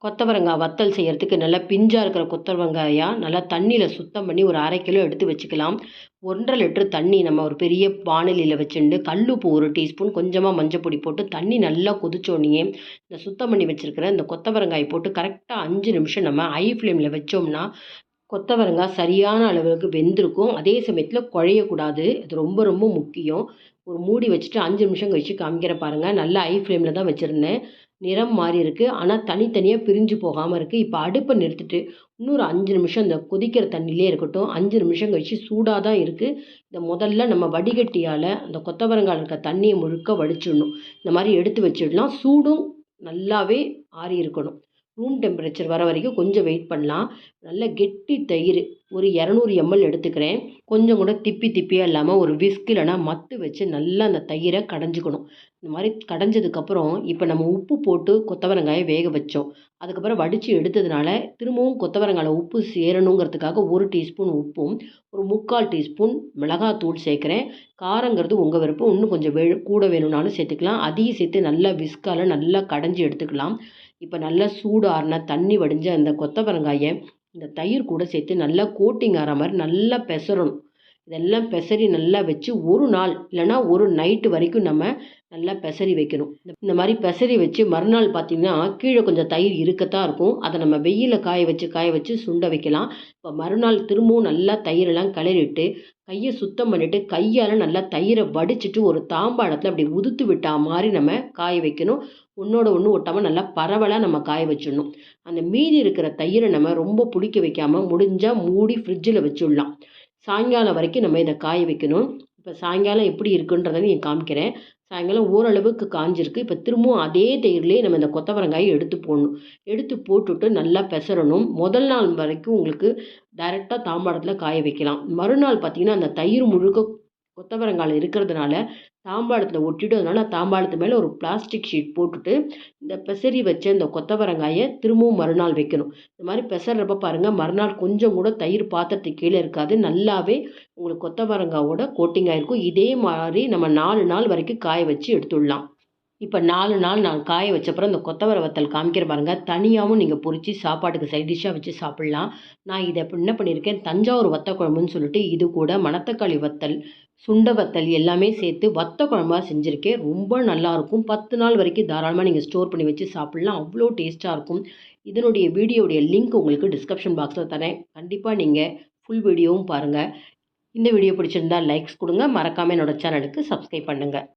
கொத்தவரங்காய் வத்தல் செய்யறதுக்கு நல்லா பிஞ்சா இருக்கிற கொத்தவரங்காயா நல்லா தண்ணியில் சுத்தம் பண்ணி ஒரு 1/2 கிலோ எடுத்து வச்சுக்கலாம். 1 1/2 லிட்டர் தண்ணி நம்ம ஒரு பெரிய வாணலியில் வச்சுட்டு கல்லுப்பு 1 டீஸ்பூன் கொஞ்சமாக மஞ்சப்பொடி போட்டு தண்ணி நல்லா கொதிச்சோடனே இந்த சுத்தம் பண்ணி வச்சுருக்கிற இந்த கொத்தவரங்காய் போட்டு கரெக்டாக 5 நிமிஷம் நம்ம ஹை ஃப்ளேமில் வச்சோம்னா கொத்தவரங்காய் சரியான அளவுக்கு வெந்திருக்கும். அதே சமயத்தில் குழையக்கூடாது. இது ரொம்ப ரொம்ப முக்கியம். ஒரு மூடி வச்சுட்டு 5 நிமிஷம் கழிச்சு காமிக்கிறேன் பாருங்கள். நல்லா ஹை ஃப்ளேமில் தான் வச்சுருந்தேன். நிறம் மாறி இருக்குது. ஆனால் தனித்தனியாக பிரிஞ்சு போகாமல் இருக்குது. இப்போ அடுப்பை நிறுத்திட்டு இன்னொரு 5 நிமிஷம் இந்த கொதிக்கிற தண்ணியிலே இருக்கட்டும். 5 நிமிஷம் கழிச்சு சூடாக தான் இருக்குது. இந்த முதல்ல நம்ம வடிகட்டியால் அந்த கொத்தவரங்காயில் இருக்க தண்ணியை முழுக்க வடிச்சிடணும். இந்த மாதிரி எடுத்து வச்சிடலாம். சூடும் நல்லாவே ஆறி இருக்கணும். ரூம் டெம்பரேச்சர் வர வரைக்கும் கொஞ்சம் வெயிட் பண்ணலாம். நல்ல கெட்டி தயிர் ஒரு 200 ml எடுத்துக்கிறேன். கொஞ்சம் கூட திப்பியாக இல்லாமல் ஒரு விஸ்க் இல்லைனா மத்து வச்சு நல்லா அந்த தயிரை கடைஞ்சிக்கணும். இந்த மாதிரி கடைஞ்சதுக்கப்புறம் இப்போ நம்ம உப்பு போட்டு கொத்தவரங்காயை வேக வச்சோம். அதுக்கப்புறம் வடித்து எடுத்ததுனால திரும்பவும் கொத்தவரங்காயில் உப்பு சேரணுங்கிறதுக்காக 1 டீஸ்பூன் உப்பும் ஒரு 3/4 டீஸ்பூன் மிளகாத்தூள் சேர்க்குறேன். காரங்கிறது உங்கள் விருப்பம். இன்னும் கொஞ்சம் கூட வேணும்னாலும் சேர்த்துக்கலாம். அதையும் சேர்த்து நல்லா விஸ்கால் நல்லா கடைஞ்சி எடுத்துக்கலாம். இப்போ நல்லா சூடு ஆறின தண்ணி வடிஞ்ச அந்த கொத்தவரங்காயை இந்த தயிர் கூட சேர்த்து நல்லா கோட்டிங் ஆகிற மாதிரி நல்லா பெசரணும். இதெல்லாம் பெசரி நல்லா வச்சு ஒரு நாள் இல்லைனா ஒரு நைட்டு வரைக்கும் நம்ம நல்லா பெசரி வைக்கணும். இந்த மாதிரி பெசரி வச்சு மறுநாள் பார்த்திங்கன்னா கீழே கொஞ்சம் தயிர் இருக்கத்தான் இருக்கும். அதை நம்ம வெயிலில் காய வச்சு சுண்ட வைக்கலாம். இப்போ மறுநாள் திரும்பவும் நல்லா தயிரெல்லாம் கிளறிட்டு கையை சுத்தம் பண்ணிவிட்டு கையால் நல்லா தயிரை வடிச்சிட்டு ஒரு தாம்பாளத்தில் அப்படி உதுத்து விட்டா மாதிரி நம்ம காய வைக்கணும். ஒன்றோட ஒன்று ஒட்டாமல் நல்லா பரவலாக நம்ம காய வச்சிடணும். அந்த மீதி இருக்கிற தயிரை நம்ம ரொம்ப புளிக்க வைக்காமல் முடிஞ்சால் மூடி ஃப்ரிட்ஜில் வச்சுடலாம். சாயங்காலம் வரைக்கும் நம்ம இதை காய வைக்கணும். இப்போ சாயங்காலம் எப்படி இருக்குன்றதை நீங்கள் காமிக்கிறேன். சாயங்காலம் ஓரளவுக்கு காஞ்சிருக்கு. இப்போ திரும்பவும் அதே தயிர்லேயே நம்ம இந்த கொத்தவரங்காயை எடுத்து போடணும். எடுத்து போட்டுட்டு நல்லா பெசரணும். முதல் நாள் வரைக்கும் உங்களுக்கு டைரெக்டாக தாம்பாளத்தில் காய வைக்கலாம். மறுநாள் பார்த்திங்கன்னா அந்த தயிர் முழுக்க கொத்தவரங்காயில் இருக்கிறதுனால தாம்பாளத்தில் ஒட்டிட்டு அதனால தாம்பாளத்து மேலே ஒரு பிளாஸ்டிக் ஷீட் போட்டுட்டு இந்த பெசரி வச்ச இந்த கொத்தவரங்காயை திரும்பவும் மறுநாள் வைக்கணும். இந்த மாதிரி பெசறப்ப பாருங்கள் மறுநாள் கொஞ்சம் கூட தயிர் பாத்திரத்துக்கு கீழே இருக்காது. நல்லாவே உங்களுக்கு கொத்தவரங்காயோட கோட்டிங் ஆகிருக்கும். இதே மாதிரி நம்ம 4 நாள் வரைக்கும் காய வச்சு எடுத்துடலாம். இப்போ 4 நாள் நான் காய வச்சப்பறம் இந்த கொத்தவரை வத்தல் காமிக்கிற பாருங்கள். தனியாகவும் நீங்கள் பொரித்து சாப்பாட்டுக்கு சைட் டிஷ்ஷாக வச்சு சாப்பிட்லாம். நான் இதை என்ன பண்ணியிருக்கேன் தஞ்சாவூர் வத்த குழம்புன்னு சொல்லிட்டு இது கூட மணத்தக்காளி வத்தல் சுண்ட வத்தல் எல்லாமே சேர்த்து வத்த குழம்பா செஞ்சுருக்கேன். ரொம்ப நல்லாயிருக்கும். 10 நாள் வரைக்கும் தாராளமாக நீங்கள் ஸ்டோர் பண்ணி வச்சு சாப்பிட்லாம். அவ்வளோ டேஸ்ட்டாக இருக்கும். இதனுடைய வீடியோடைய லிங்க் உங்களுக்கு டிஸ்கிரிப்ஷன் பாக்ஸில் தரேன். கண்டிப்பாக நீங்கள் ஃபுல் வீடியோவும் பாருங்கள். இந்த வீடியோ பிடிச்சிருந்தால் லைக்ஸ் கொடுங்க. மறக்காமல் என்னோடய சேனலுக்கு சப்ஸ்கிரைப் பண்ணுங்கள்.